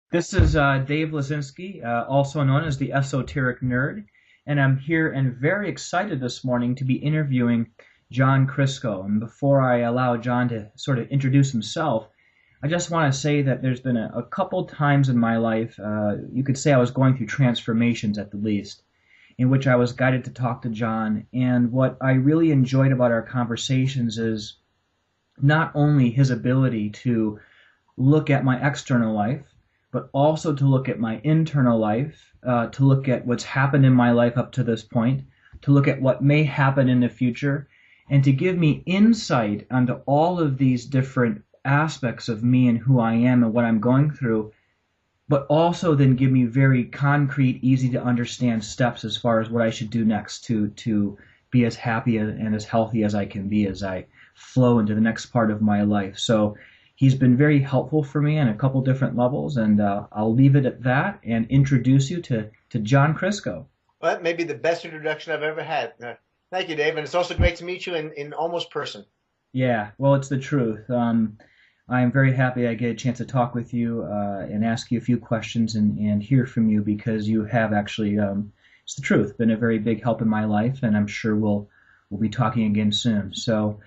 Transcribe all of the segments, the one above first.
This is Dave Lazinski, also known as the Esoteric Nerd, and I'm here and very excited this morning to be interviewing John Krysko. And before I allow John to sort of introduce himself, I just want to say that there's been a couple times in my life, you could say I was going through transformations at the least, in which I was guided to talk to John. And what I really enjoyed about our conversations is not only his ability to look at my external life, but also to look at my internal life, to look at what's happened in my life up to this point, to look at what may happen in the future, and to give me insight onto all of these different aspects of me and who I am and what I'm going through, but also then give me very concrete, easy to understand steps as far as what I should do next to be as happy and as healthy as I can be as I flow into the next part of my life. So he's been very helpful for me on a couple different levels, and I'll leave it at that and introduce you to John Krysko. Well, that may be the best introduction I've ever had. Thank you, Dave. And it's also great to meet you in almost person. Yeah, well, it's the truth. I'm very happy I get a chance to talk with you and ask you a few questions and hear from you because you have actually, it's the truth, been a very big help in my life, and I'm sure we'll be talking again soon. So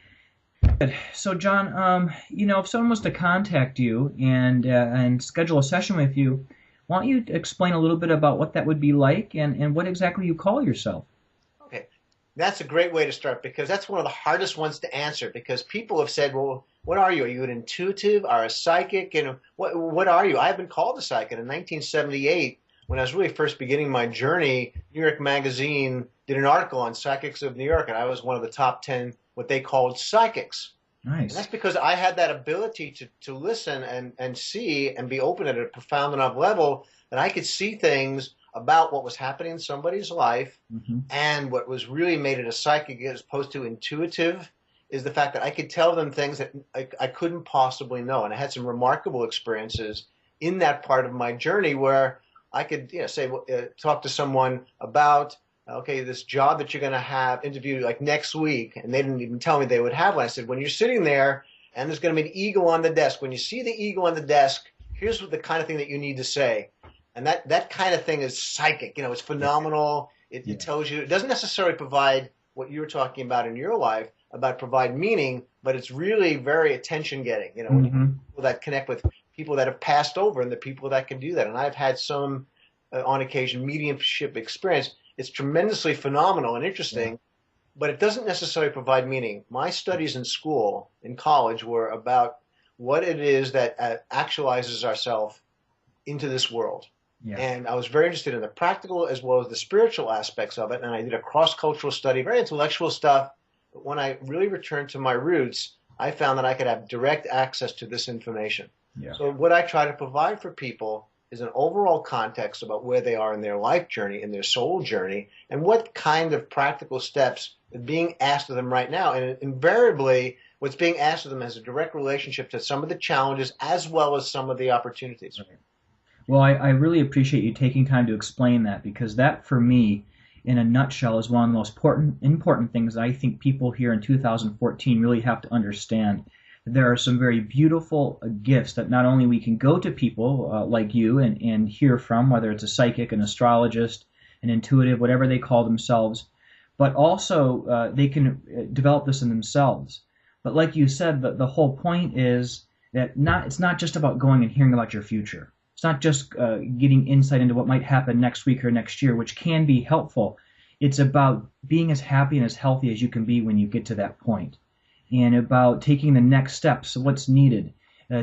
John, if someone was to contact you and schedule a session with you, why don't you explain a little bit about what that would be like and what exactly you call yourself? Okay. That's a great way to start because that's one of the hardest ones to answer because people have said, well, what are you? Are you an intuitive or a psychic? And what are you? I've been called a psychic. In 1978, when I was really first beginning my journey, New York Magazine did an article on psychics of New York, and I was one of the top 10 what they called psychics. And that's Nice. because I had that ability to listen and see and be open at a profound enough level that I could see things about what was happening in somebody's life. Hmm. And what was really made it a psychic as opposed to intuitive is the fact that I could tell them things that I couldn't possibly know. And I had some remarkable experiences in that part of my journey where I could say, talk to someone about okay, this job that you're going to have interview like next week, and they didn't even tell me they would have one. I said, when you're sitting there and there's going to be an eagle on the desk, when you see the eagle on the desk, here's what the kind of thing that you need to say. And that kind of thing is psychic. It's phenomenal. It Yeah. tells you, it doesn't necessarily provide what you were talking about in your life, about provide meaning, but it's really very attention getting, when you Hmm. people that connect with people that have passed over and the people that can do that. And I've had some, on occasion, mediumship experience. It's tremendously phenomenal and Yeah. interesting, but it doesn't necessarily provide meaning. My studies in school, in college, were about what it is that actualizes ourselves into this world. Yeah. And I was very interested in the practical as well as the spiritual aspects of it. And I did a cross-cultural study, very intellectual stuff. But when I really returned to my roots, I found that I could have direct access to this information. Yeah. So what I try to provide for people is an overall context about where they are in their life journey, in their soul journey, and what kind of practical steps are being asked of them right now. And invariably, what's being asked of them has a direct relationship to some of the challenges as well as some of the opportunities. Right. Well, I really appreciate you taking time to explain that because that, for me, in a nutshell, is one of the most important things that I think people here in 2014 really have to understand. There are some very beautiful gifts that not only we can go to people like you and hear from, whether it's a psychic, an astrologist, an intuitive, whatever they call themselves, but also they can develop this in themselves. But like you said, the whole point is that it's not just about going and hearing about your future. It's not just getting insight into what might happen next week or next year, which can be helpful. It's about being as happy and as healthy as you can be when you get to that point, and about taking the next steps, what's needed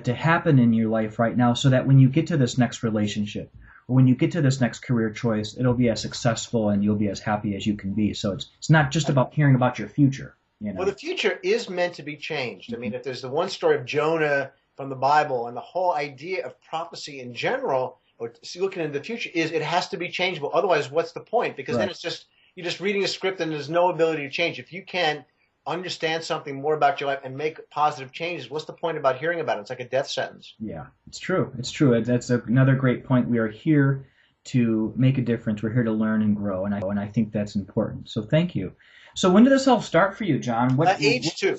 to happen in your life right now, so that when you get to this next relationship or when you get to this next career choice, it'll be as successful and you'll be as happy as you can be. So it's not just about hearing about your future, you Well, know. the future is meant to be changed. I Mhm. mean, if there's the one story of Jonah from the Bible and the whole idea of prophecy in general, or looking into the future, is it has to be changeable. Otherwise, what's the point? Because then Right. it's just you're just reading a script and there's no ability to change. If you can't understand something more about your life and make positive changes, what's the point about hearing about it? It's like a death sentence. Yeah, it's true. It's true. That's another great point. We are here to make a difference. We're here to learn and grow, and I think that's important. So thank you. So when did this all start for you, John? Age two.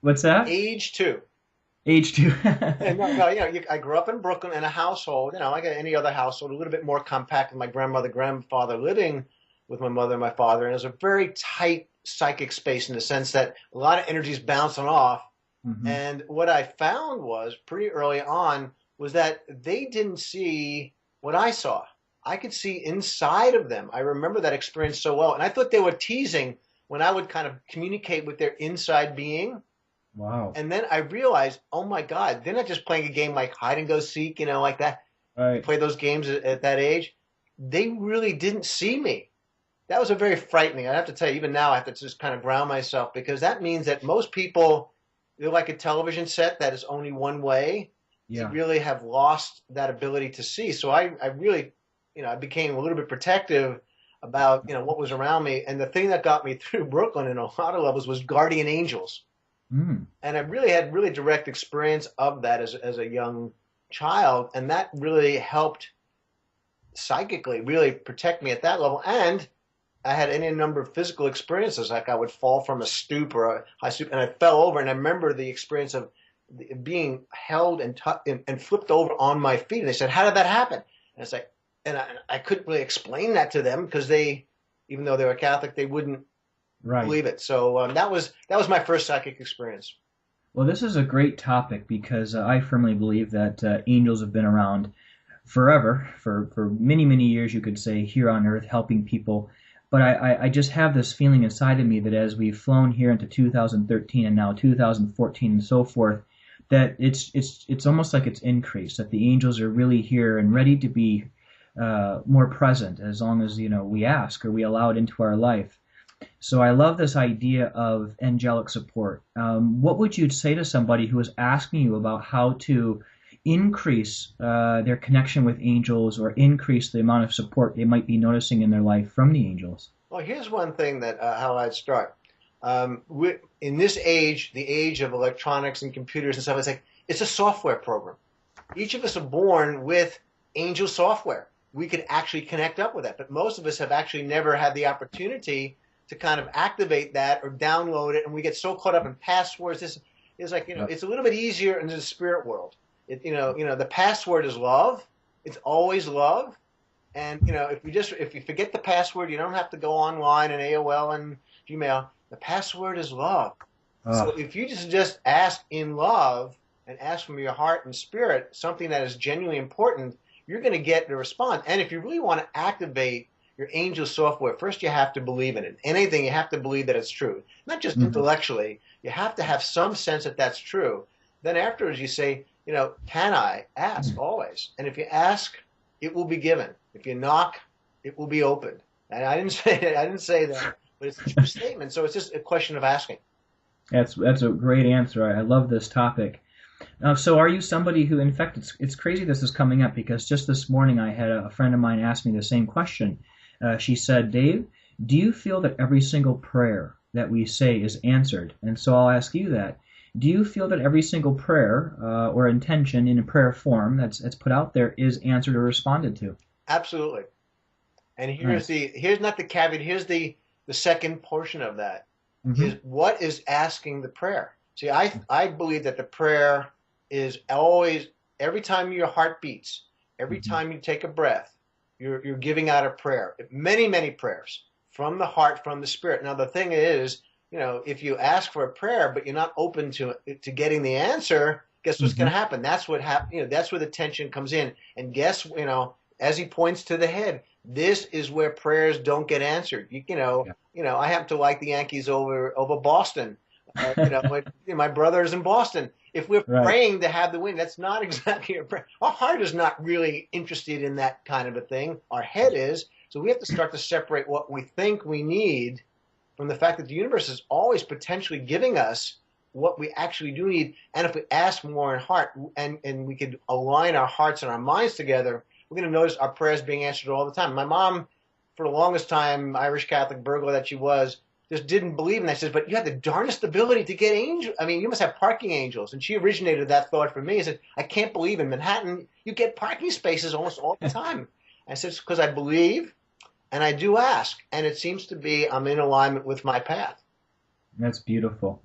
What's that? Age two. Age two. And no, I grew up in Brooklyn in a household, like any other household, a little bit more compact with my grandmother, grandfather living with my mother and my father. And it was a very tight psychic space in the sense that a lot of energy is bouncing off. Hmm. And what I found was pretty early on was that they didn't see what I saw. I could see inside of them. I remember that experience so well. And I thought they were teasing when I would kind of communicate with their inside being. Wow. And then I realized, oh my God, they're not just playing a game like hide and go seek, like that. You Right. play those games at that age. They really didn't see me. That was a very frightening. I have to tell you, even now, I have to just kind of ground myself because that means that most people, they're like a television set that is only one way. They Yeah. really have lost that ability to see. So I really, I became a little bit protective about, what was around me. And the thing that got me through Brooklyn in a lot of levels was guardian angels. Mm. And I really had really direct experience of that as a young child. And that really helped psychically really protect me at that level. And I had any number of physical experiences, like I would fall from a stoop or a high stoop, and I fell over. And I remember the experience of being held and flipped over on my feet. And they said, "How did that happen?" And it's like, and I couldn't really explain that to them because even though they were Catholic, they wouldn't Right. believe it. So that was my first psychic experience. Well, this is a great topic because I firmly believe that angels have been around forever, for many, many years, you could say, here on Earth, helping people. But I just have this feeling inside of me that as we've flown here into 2013 and now 2014 and so forth, that it's almost like it's increased, that the angels are really here and ready to be more present as long as we ask or we allow it into our life. So I love this idea of angelic support. What would you say to somebody who is asking you about how to increase their connection with angels or increase the amount of support they might be noticing in their life from the angels? Well, here's one thing that how I'd start. In this age, the age of electronics and computers and stuff, it's a software program. Each of us are born with angel software. We could actually connect up with that, but most of us have actually never had the opportunity to kind of activate that or download it, and we get so caught up in passwords. This is like Yep. it's a little bit easier in the spirit world. The password is love. It's always love. And if you forget the password, you don't have to go online and AOL and Gmail. The password is love. So Oh, if you just ask in love and ask from your heart and spirit something that is genuinely important, you're going to get the response. And if you really want to activate your angel software, first you have to believe in it. Anything, you have to believe that it's true. Not just mhm. intellectually. You have to have some sense that that's true. Then afterwards you say, can I ask always? And if you ask, it will be given. If you knock, it will be opened. And I didn't say that. I didn't say that, but it's a true statement. So it's just a question of asking. That's a great answer. I love this topic. So are you somebody who, in fact, it's crazy this is coming up because just this morning I had a friend of mine ask me the same question. She said, Dave, do you feel that every single prayer that we say is answered? And so I'll ask you that. Do you feel that every single prayer or intention in a prayer form that's put out there is answered or responded to? Absolutely. And Nice. here's not the caveat. Here's the second portion of that is Hmm. what is asking the prayer. See, I believe that the prayer is always every time your heart beats, every Hmm. time you take a breath, you're giving out a prayer. Many, many prayers from the heart, from the spirit. Now the thing is, if you ask for a prayer but you're not open to getting the answer, guess what's going Hmm. to happen? That's what happen. That's where the tension comes in. And guess, as he points to the head, this is where prayers don't get answered. I happen to like the Yankees over Boston. My brother is in Boston. If we're Right. praying to have the win, that's not exactly a prayer. Our heart is not really interested in that kind of a thing. Our head is. So we have to start to separate what we think we need from the fact that the universe is always potentially giving us what we actually do need. And if we ask more in heart and we could align our hearts and our minds together, we're going to notice our prayers being answered all the time. My mom, for the longest time, Irish Catholic burglar that she was, just didn't believe in that. She says, but you have the darnest ability to get angels. I mean, you must have parking angels. And she originated that thought for me. I said, I can't believe in Manhattan, you get parking spaces almost all the time. I said, it's because I believe and I do ask. And it seems to be I'm in alignment with my path. That's beautiful.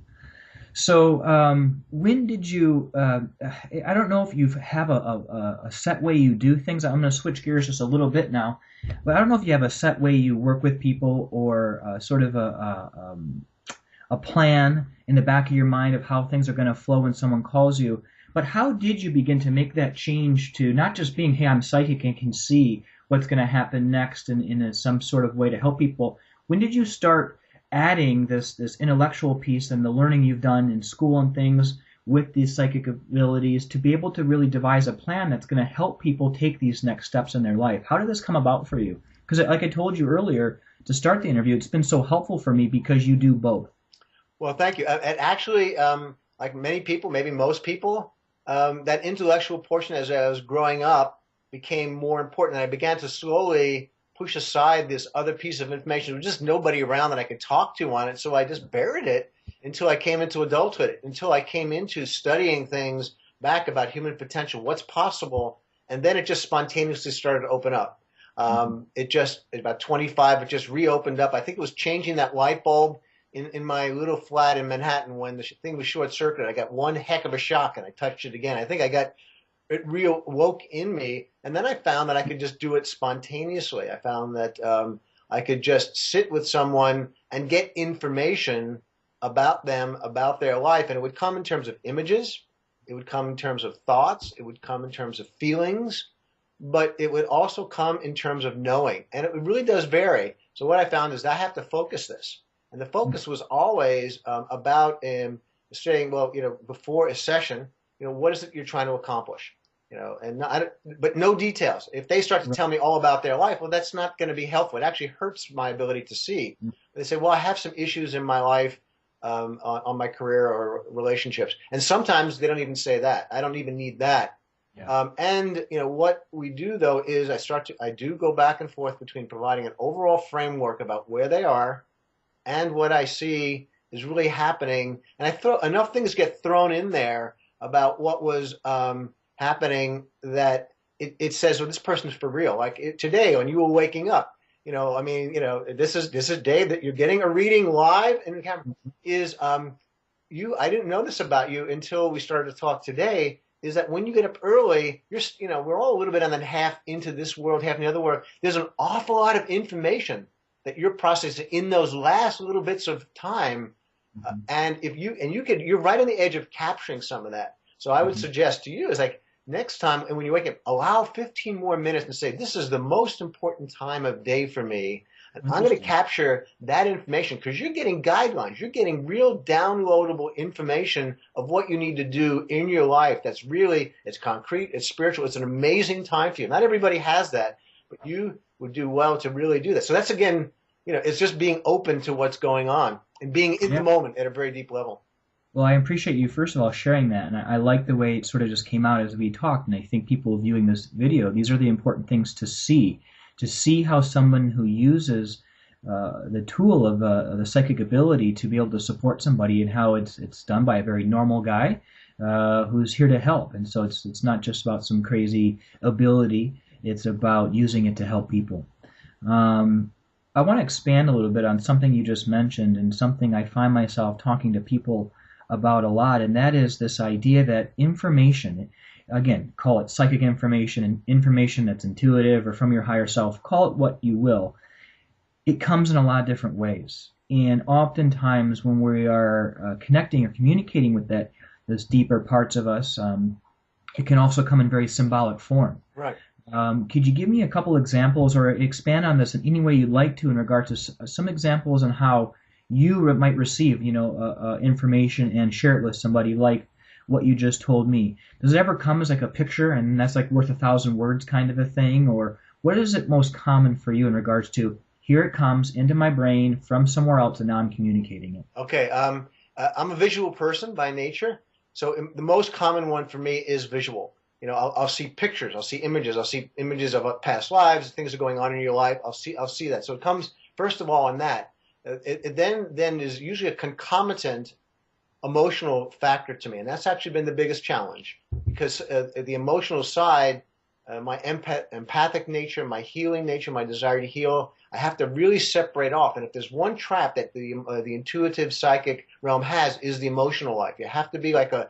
So, when did you? I don't know if you have a set way you do things. I'm going to switch gears just a little bit now, but I don't know if you have a set way you work with people or sort of a plan in the back of your mind of how things are going to flow when someone calls you. But how did you begin to make that change to not just being, hey, I'm psychic and can see what's going to happen next in some sort of way to help people? When did you start adding this intellectual piece and the learning you've done in school and things with these psychic abilities to be able to really devise a plan that's going to help people take these next steps in their life? How did this come about for you? Because like I told you earlier to start the interview, it's been so helpful for me because you do both. Well, thank you. And actually, like many people, maybe most people, that intellectual portion as I was growing up became more important. And I began to slowly push aside this other piece of information. There was just nobody around that I could talk to on it. So I just buried it until I came into adulthood, until I came into studying things back about human potential, what's possible. And then it just spontaneously started to open up. It just, about 25, it just reopened up. I think it was changing that light bulb in my little flat in Manhattan when the thing was short circuited. I got one heck of a shock and I touched it again. I think it reawoke in me. And then I found that I could just do it spontaneously. I found that I could just sit with someone and get information about them, about their life. And it would come in terms of images. It would come in terms of thoughts. It would come in terms of feelings. But it would also come in terms of knowing. And it really does vary. So what I found is that I have to focus this. And the focus was always about saying, well, before a session, what is it you're trying to accomplish? And but no details. If they start to tell me all about their life, well, that's not going to be helpful. It actually hurts my ability to see. They say, well, I have some issues in my life on my career or relationships. And sometimes they don't even say that. I don't even need that. Yeah. And what we do though is I do go back and forth between providing an overall framework about where they are and what I see is really happening. And enough things get thrown in there about what was happening that it says, well, this person's for real. Like today when you were waking up, this is Dave, that you're getting a reading live in the camera is I didn't know this about you until we started to talk today, is that when you get up early, we're all a little bit on the half into this world, half in the other world. There's an awful lot of information that you're processing in those last little bits of time. And you're right on the edge of capturing some of that. So I would suggest to you is like next time, and when you wake up, allow 15 more minutes and say, this is the most important time of day for me. And I'm going to capture that information because you're getting guidelines. You're getting real downloadable information of what you need to do in your life. It's concrete, it's spiritual. It's an amazing time for you. Not everybody has that, but you would do well to really do that. So that's, again, it's just being open to what's going on and being in the moment at a very deep level. Well, I appreciate you, first of all, sharing that. And I like the way it sort of just came out as we talked. And I think people viewing this video, these are the important things to see how someone who uses the tool of the psychic ability to be able to support somebody and how it's done by a very normal guy who's here to help. And so it's not just about some crazy ability. It's about using it to help people. I want to expand a little bit on something you just mentioned and something I find myself talking to people about a lot, and that is this idea that information, again, call it psychic information and information that's intuitive or from your higher self, call it what you will, it comes in a lot of different ways. And oftentimes when we are connecting or communicating with those deeper parts of us, it can also come in very symbolic form. Right. Could you give me a couple examples or expand on this in any way you'd like to in regard to some examples on how you might receive, information and share it with somebody like what you just told me? Does it ever come as like a picture and that's like worth 1,000 words kind of a thing? Or what is it most common for you in regards to here it comes into my brain from somewhere else and now I'm communicating it? Okay. I'm a visual person by nature. So the most common one for me is visual. I'll see pictures, I'll see images of past lives, things that are going on in your life. I'll see that. So it comes first of all in that. It then is usually a concomitant emotional factor to me, and that's actually been the biggest challenge because the emotional side my empathic nature, my healing nature, my desire to heal. I have to really separate off. And if there's one trap that the intuitive psychic realm has, is the emotional life. You have to be like a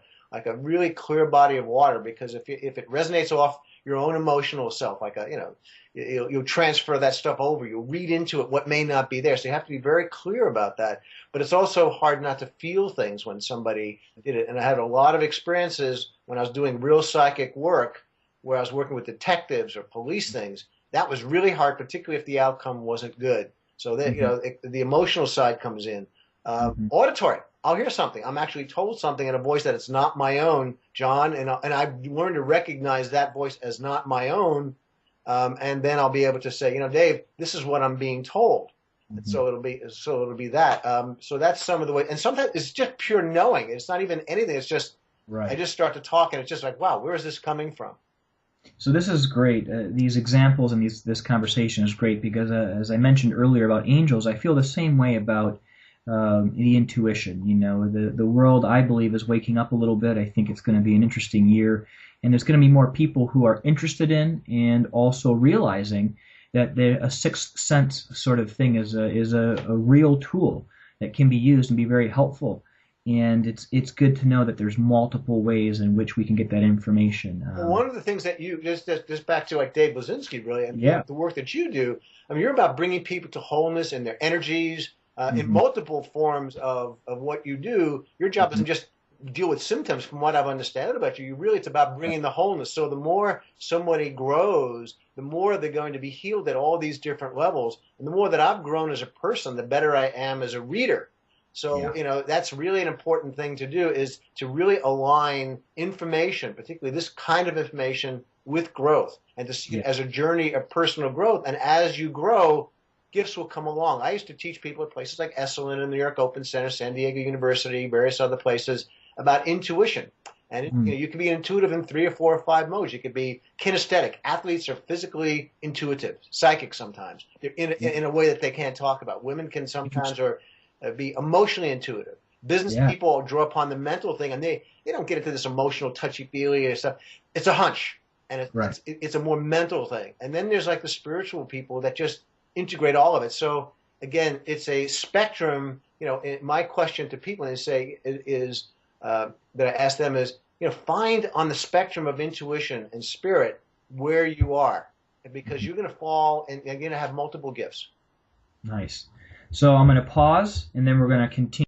really clear body of water, because if it resonates off your own emotional self, like you'll transfer that stuff over. You'll read into it what may not be there. So you have to be very clear about that. But it's also hard not to feel things when somebody did it. And I had a lot of experiences when I was doing real psychic work, where I was working with detectives or police things. That was really hard, particularly if the outcome wasn't good. So that, the emotional side comes in. Auditory. I'll hear something. I'm actually told something in a voice that it's not my own, John, and I've learned to recognize that voice as not my own, and then I'll be able to say, Dave, this is what I'm being told. So it'll be that. So that's some of the way. And sometimes it's just pure knowing. It's not even anything. It's just I just start to talk, and it's just like, wow, where is this coming from? So this is great. These examples and this conversation is great because, as I mentioned earlier about angels, I feel the same way about the intuition. The world, I believe, is waking up a little bit. I think it's going to be an interesting year, and there's going to be more people who are interested in and also realizing that a sixth sense sort of thing is a real tool that can be used and be very helpful. And it's good to know that there's multiple ways in which we can get that information. Well, one of the things that you just back to like Dave Blazinski, really, and the work that you do. I mean, you're about bringing people to wholeness in their energies, in multiple forms of what you do. Your job doesn't just deal with symptoms, from what I've understood about you. It's about bringing the wholeness. So the more somebody grows, the more they're going to be healed at all these different levels. And the more that I've grown as a person, the better I am as a reader. So, that's really an important thing to do, is to really align information, particularly this kind of information, with growth, and to see it as a journey of personal growth. And as you grow, gifts will come along. I used to teach people at places like Esalen and New York Open Center, San Diego University, various other places, about intuition. And you can be intuitive in 3 or 4 or 5 modes. You could be kinesthetic. Athletes are physically intuitive, psychic sometimes. They're in a way that they can't talk about. Women can sometimes be emotionally intuitive. Business people draw upon the mental thing, and they don't get into this emotional touchy-feely stuff. It's a hunch, and it's a more mental thing. And then there's like the spiritual people that just integrate all of it. So again, it's a spectrum. My question to people is that I ask them is, find on the spectrum of intuition and spirit where you are, because you're going to fall and you're going to have multiple gifts. Nice. So I'm going to pause, and then we're going to continue.